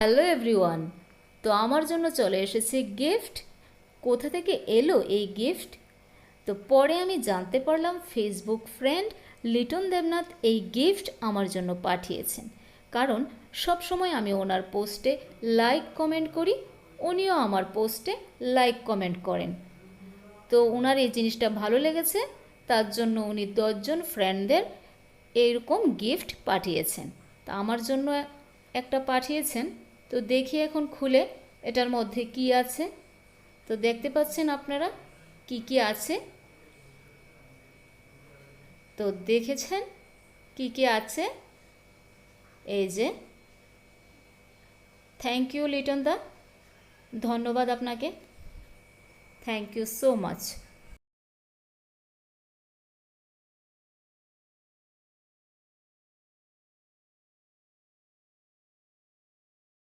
Hello everyone. তো আমার জন্য চলে এসেছে গিফট। কোথা থেকে এলো এই গিফট? তো পরে আমি জানতে পারলাম ফেসবুক ফ্রেন্ড লিটন দেবনাথ এই গিফট আমার জন্য পাঠিয়েছেন। কারণ সব সময় আমি ওনার পোস্টে লাইক কমেন্ট করি, উনিও আমার পোস্টে লাইক কমেন্ট করেন। তো ওনার এই জিনিসটা ভালো লেগেছে, তার জন্য উনি 10জন ফ্রেন্ডদের এইরকম গিফট পাঠিয়েছেন। তা আমার জন্য একটা পাঠিয়েছেন। তো দেখি এখন খুলে এটার মধ্যে কি আছে। তো দেখতে পাচ্ছেন আপনারা কি কি আছে। তো দেখেছেন কি কি আছে। এই যে, থ্যাংক ইউ লিটন দা, ধন্যবাদ আপনাকে, থ্যাংক ইউ সো মাচ।